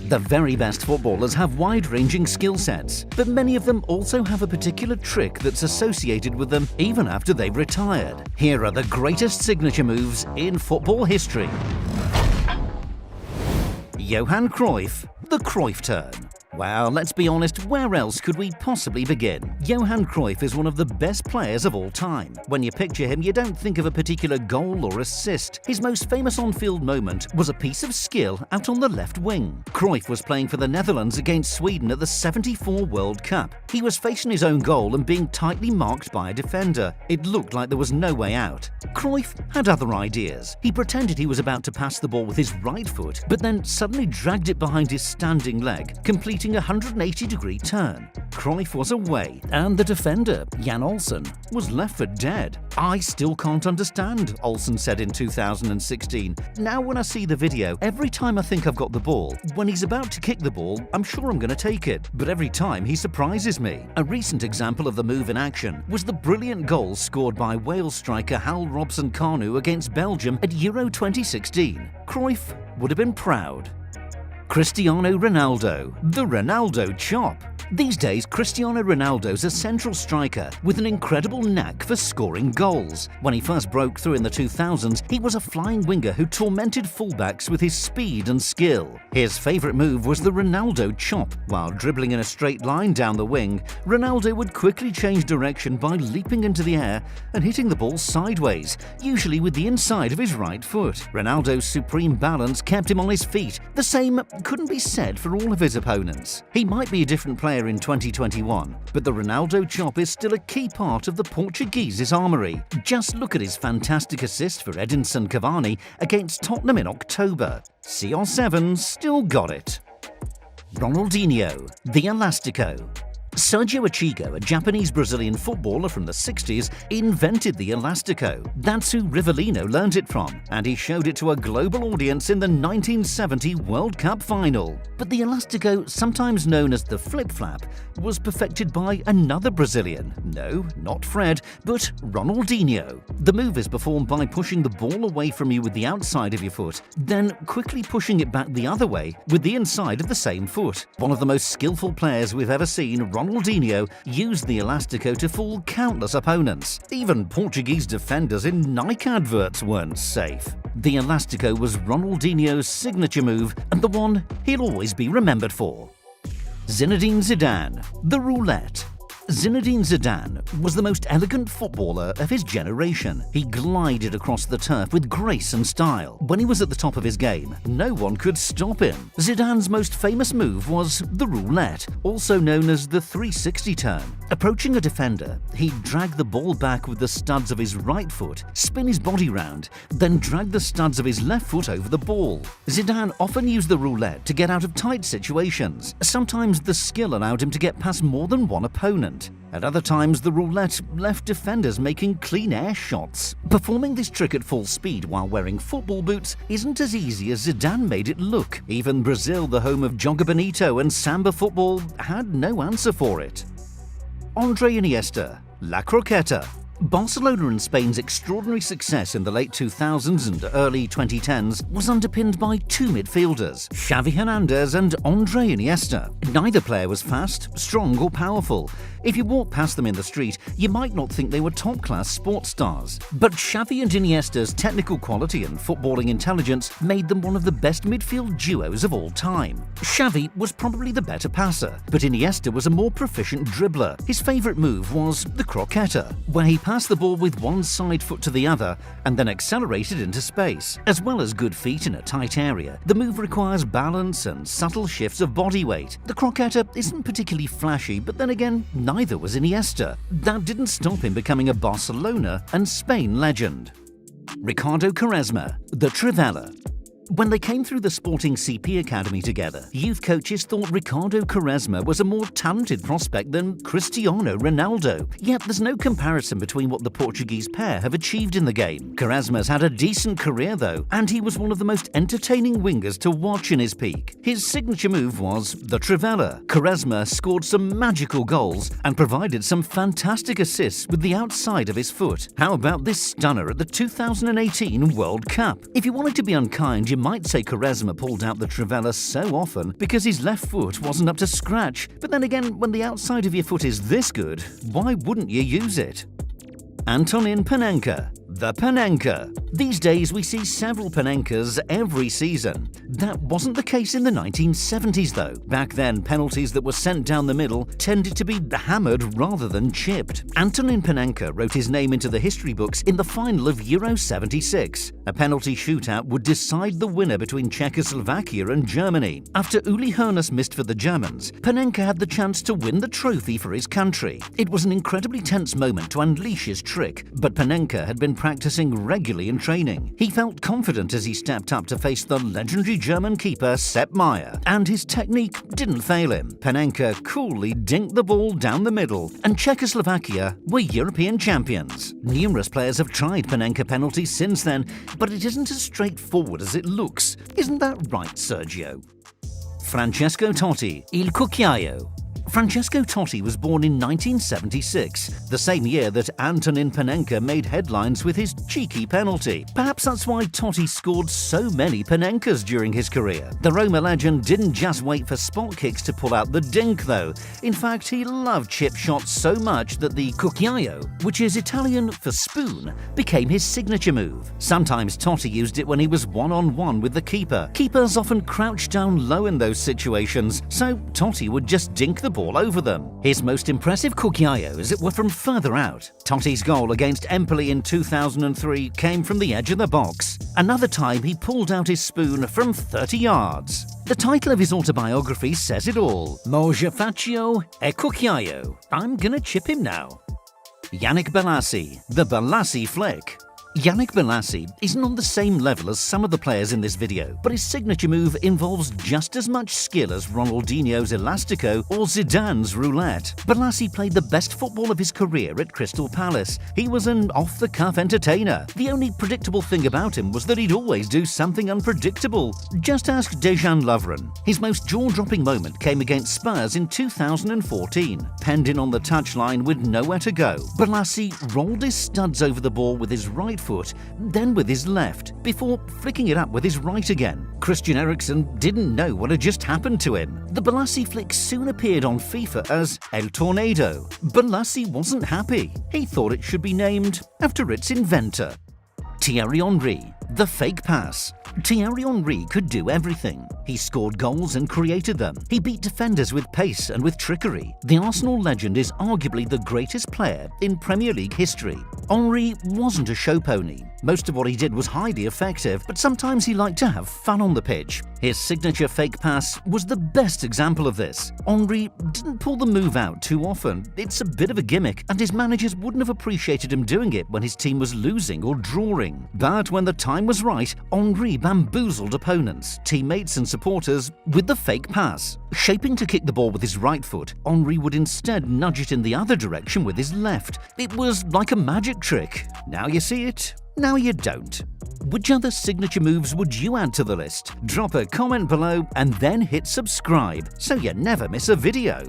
The very best footballers have wide-ranging skill sets, but many of them also have a particular trick that's associated with them even after they've retired. Here are the greatest signature moves in football history. Johan Cruyff, the Cruyff turn. Well, let's be honest, where else could we possibly begin? Johan Cruyff is one of the best players of all time. When you picture him, you don't think of a particular goal or assist. His most famous on-field moment was a piece of skill out on the left wing. Cruyff was playing for the Netherlands against Sweden at the '74 World Cup. He was facing his own goal and being tightly marked by a defender. It looked like there was no way out. Cruyff had other ideas. He pretended he was about to pass the ball with his right foot, but then suddenly dragged it behind his standing leg, completing a 180-degree turn. Cruyff was away, and the defender, Jan Olsen, was left for dead. "I still can't understand," Olsen said in 2016. "Now when I see the video, every time I think I've got the ball, when he's about to kick the ball, I'm sure I'm going to take it. But every time he surprises me." A recent example of the move in action was the brilliant goal scored by Wales striker Hal Robson-Kanu against Belgium at Euro 2016. Cruyff would have been proud. Cristiano Ronaldo, the Ronaldo chop. These days, Cristiano Ronaldo's a central striker with an incredible knack for scoring goals. When he first broke through in the 2000s, he was a flying winger who tormented fullbacks with his speed and skill. His favourite move was the Ronaldo chop. While dribbling in a straight line down the wing, Ronaldo would quickly change direction by leaping into the air and hitting the ball sideways, usually with the inside of his right foot. Ronaldo's supreme balance kept him on his feet. The same couldn't be said for all of his opponents. He might be a different player in 2021, but the Ronaldo chop is still a key part of the Portuguese's armoury. Just look at his fantastic assist for Edinson Cavani against Tottenham in October. CR7 still got it. Ronaldinho, the Elastico. Sergio Achigo, a Japanese-Brazilian footballer from the 60s, invented the Elastico. That's who Rivellino learned it from, and he showed it to a global audience in the 1970 World Cup final. But the Elastico, sometimes known as the flip-flap, was perfected by another Brazilian. No, not Fred, but Ronaldinho. The move is performed by pushing the ball away from you with the outside of your foot, then quickly pushing it back the other way with the inside of the same foot. One of the most skillful players we've ever seen, Ronaldinho used the Elastico to fool countless opponents. Even Portuguese defenders in Nike adverts weren't safe. The Elastico was Ronaldinho's signature move and the one he'll always be remembered for. Zinedine Zidane, the roulette. Zinedine Zidane was the most elegant footballer of his generation. He glided across the turf with grace and style. When he was at the top of his game, no one could stop him. Zidane's most famous move was the roulette, also known as the 360 turn. Approaching a defender, he'd drag the ball back with the studs of his right foot, spin his body round, then drag the studs of his left foot over the ball. Zidane often used the roulette to get out of tight situations. Sometimes the skill allowed him to get past more than one opponent. At other times, the roulette left defenders making clean air shots. Performing this trick at full speed while wearing football boots isn't as easy as Zidane made it look. Even Brazil, the home of Joga Bonito and Samba football, had no answer for it. Andre Iniesta, La Croqueta. Barcelona and Spain's extraordinary success in the late 2000s and early 2010s was underpinned by two midfielders, Xavi Hernandez and Andre Iniesta. Neither player was fast, strong or powerful. If you walked past them in the street, you might not think they were top-class sports stars. But Xavi and Iniesta's technical quality and footballing intelligence made them one of the best midfield duos of all time. Xavi was probably the better passer, but Iniesta was a more proficient dribbler. His favourite move was the croqueta, where he passed the ball with one side foot to the other and then accelerated into space. As well as good feet in a tight area, the move requires balance and subtle shifts of body weight. The croqueta isn't particularly flashy, but then again, neither was Iniesta. That didn't stop him becoming a Barcelona and Spain legend. Ricardo Quaresma, the Trivela. When they came through the Sporting CP Academy together, youth coaches thought Ricardo Quaresma was a more talented prospect than Cristiano Ronaldo. Yet there's no comparison between what the Portuguese pair have achieved in the game. Quaresma's had a decent career though, and he was one of the most entertaining wingers to watch in his peak. His signature move was the Trivela. Quaresma scored some magical goals and provided some fantastic assists with the outside of his foot. How about this stunner at the 2018 World Cup? If you wanted to be unkind, you might say Quaresma pulled out the trivela so often because his left foot wasn't up to scratch, but then again, when the outside of your foot is this good, why wouldn't you use it? Antonin Panenka, the Panenka. These days we see several Panenkas every season. That wasn't the case in the 1970s though. Back then, penalties that were sent down the middle tended to be hammered rather than chipped. Antonin Panenka wrote his name into the history books in the final of Euro 76. A penalty shootout would decide the winner between Czechoslovakia and Germany. After Uli Hoeneß missed for the Germans, Panenka had the chance to win the trophy for his country. It was an incredibly tense moment to unleash his trick, but Panenka had been practicing regularly in training. He felt confident as he stepped up to face the legendary German keeper Sepp Maier, and his technique didn't fail him. Panenka coolly dinked the ball down the middle, and Czechoslovakia were European champions. Numerous players have tried Panenka penalties since then, but it isn't as straightforward as it looks. Isn't that right, Sergio? Francesco Totti, Il Cucchiaio. Francesco Totti was born in 1976, the same year that Antonin Panenka made headlines with his cheeky penalty. Perhaps that's why Totti scored so many Panenkas during his career. The Roma legend didn't just wait for spot kicks to pull out the dink though. In fact, he loved chip shots so much that the cucchiaio, which is Italian for spoon, became his signature move. Sometimes Totti used it when he was one-on-one with the keeper. Keepers often crouched down low in those situations, so Totti would just dink the ball over them. His most impressive cucchiaios were from further out. Totti's goal against Empoli in 2003 came from the edge of the box. Another time he pulled out his spoon from 30 yards. The title of his autobiography says it all. Mo je faccio e cucchiaio. I'm gonna chip him now. Yannick Bolasie, the Bolasie flick. Yannick Bolasie isn't on the same level as some of the players in this video, but his signature move involves just as much skill as Ronaldinho's Elastico or Zidane's Roulette. Bolasie played the best football of his career at Crystal Palace. He was an off-the-cuff entertainer. The only predictable thing about him was that he'd always do something unpredictable. Just ask Dejan Lovren. His most jaw-dropping moment came against Spurs in 2014. Penned in on the touchline with nowhere to go, Bolasie rolled his studs over the ball with his right foot, then with his left, before flicking it up with his right again. Christian Eriksen didn't know what had just happened to him. The Bolasie flick soon appeared on FIFA as El Tornado. Bolasie wasn't happy. He thought it should be named after its inventor. Thierry Henry, the fake pass. Thierry Henry could do everything. He scored goals and created them. He beat defenders with pace and with trickery. The Arsenal legend is arguably the greatest player in Premier League history. Henry wasn't a show pony. Most of what he did was highly effective, but sometimes he liked to have fun on the pitch. His signature fake pass was the best example of this. Henry didn't pull the move out too often. It's a bit of a gimmick, and his managers wouldn't have appreciated him doing it when his team was losing or drawing. But when the time was right, Henry bamboozled opponents, teammates and supporters with the fake pass. Shaping to kick the ball with his right foot, Henry would instead nudge it in the other direction with his left. It was like a magic trick. Now you see it, now you don't. Which other signature moves would you add to the list? Drop a comment below and then hit subscribe so you never miss a video.